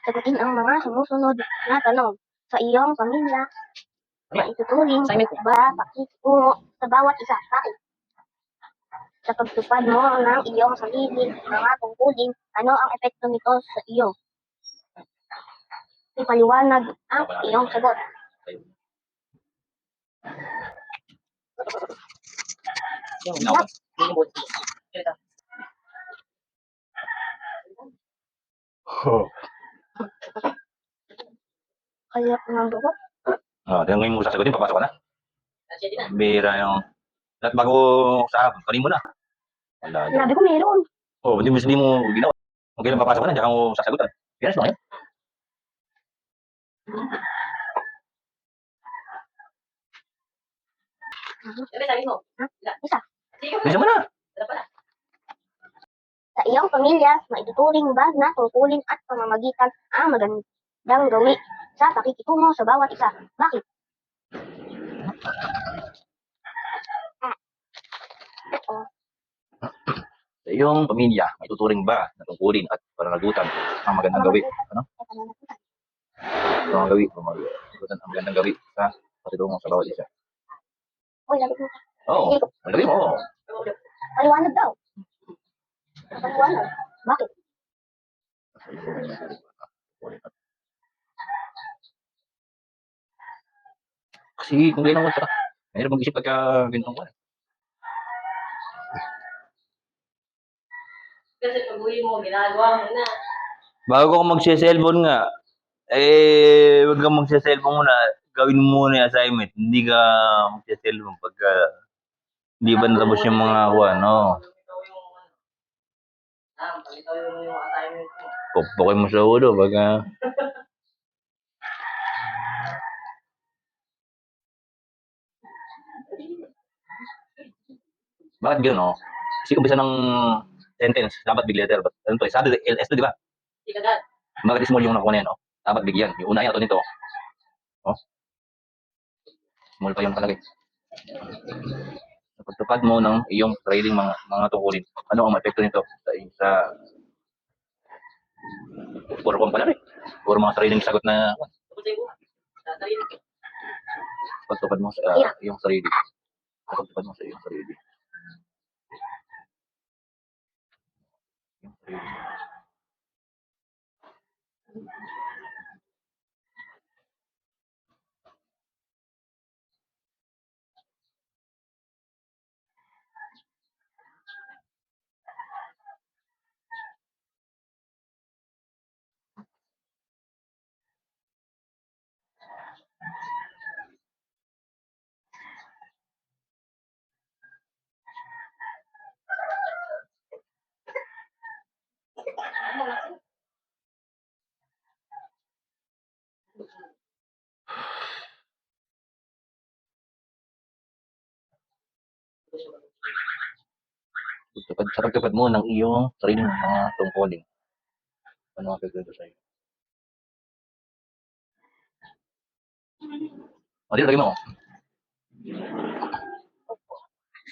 Sagutin ang mga sumusunod na tanong. Sa iyong pamilya, maituturing ba pakikitungo sa bawat isa? Bakit? Sa pagtupad mo ng iyong sarili mga tungkulin, ano ang epekto nito sa iyo? Ipaliwanag ang iyong sagot. Kaya ng buhok. Ngayon mo sasagutin, papasok ka na. Bira yung... At bago sa hapon, kanin mo na. Wala. Sinabi ko meron. Hindi mo ginawa. Okay lang, papasok ka na, diyan ka mo sasagutan. Pinas mo ngayon. Isa. Bisa mo na. Sa iyong pamilya, maituturing ba na tungkulin at pamamagitan ang magandang gawi sa pakikitungo sa bawat isa? Bakit? Sa iyong pamilya, may tuturing ba na tungkulin at pananagutan ang magandang gawi? Ano? Pananagutan ang magandang gawi sa pakikitungo sa bawat isa. Uy, labit mo. Oo, malagay mo. Paliwanag daw. Paliwanag. Bakit? Kasi kung ganyan ang ka, mahirap mag-isip pagka ganitong ka. Kasi pag-uwi mo, ginagawa mo na. Bago ka magse-cellphone nga, wag kang magse-cellphone muna. Gawin mo muna yung assignment. Hindi ka magse-cellphone pagka hindi ba natapos yung mga kuwan, no? Palitaw yung assignment mo. Pupukay mo sa ulo pagka... Bakit gano'n, no? Kasi umpisa ng sentence, dapat big letter. Ano to? Sabi, LS to, di ba? Ikagat. Bakit small yung nakuha na yan, no? Dapat bigyan. Yung una yan, ito nito. Oh? Small pa yung nakalagay. Sa pagtupad mo ng iyong sariling mga tungkulin, ano ang epekto nito sa puro pang pala rin. Puro mga sariling sagot na pagtupad mo sa iyong sarili. Pagtupad mo sa iyong sarili. Sa pagtupad mo ng iyong sariling mga tungkulin. Ano ang epekto nito sa iyo? O, dito lagi mo.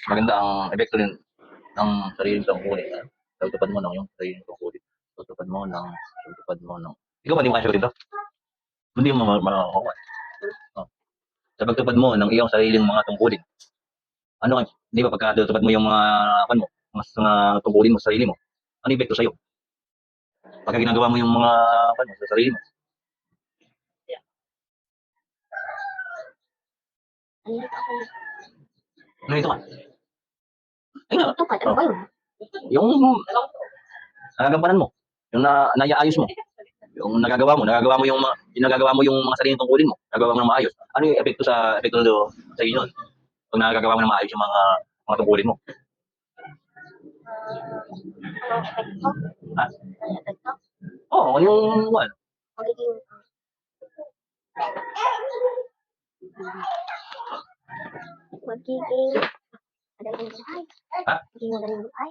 Maganda ang epekto ng sariling tungkulin. Sa pagtupad mo ng iyong sariling tungkulin. Pagtupad mo ng... Ikaw ba hindi mo kaya sagutin to? Hindi mo makakuha. Sa pagtupad mo ng iyong sariling mga tungkulin. Ano, di ba pagka tutupad mo yung mga tungkulin mo sa sarili mo, ano yung epekto sa'yo? Pagka ginagawa mo yung mga sa sarili mo. Ano ito ka? Ay nga. Tupad, ano ba yun? Yung nagagampanan mo, yung naiaayos mo, yung nagagawa mo yung mga sariling tungkulin mo, nagagawa mo ng maayos. Ano yung epekto sa inyo kung nagagawa mo ng maayos yung mga tungkulin mo? Anong epekto? Ha? Anong epekto? Oo, yung Magiging... Magiging... Madaling buhay. Ha? Magiging madaling buhay.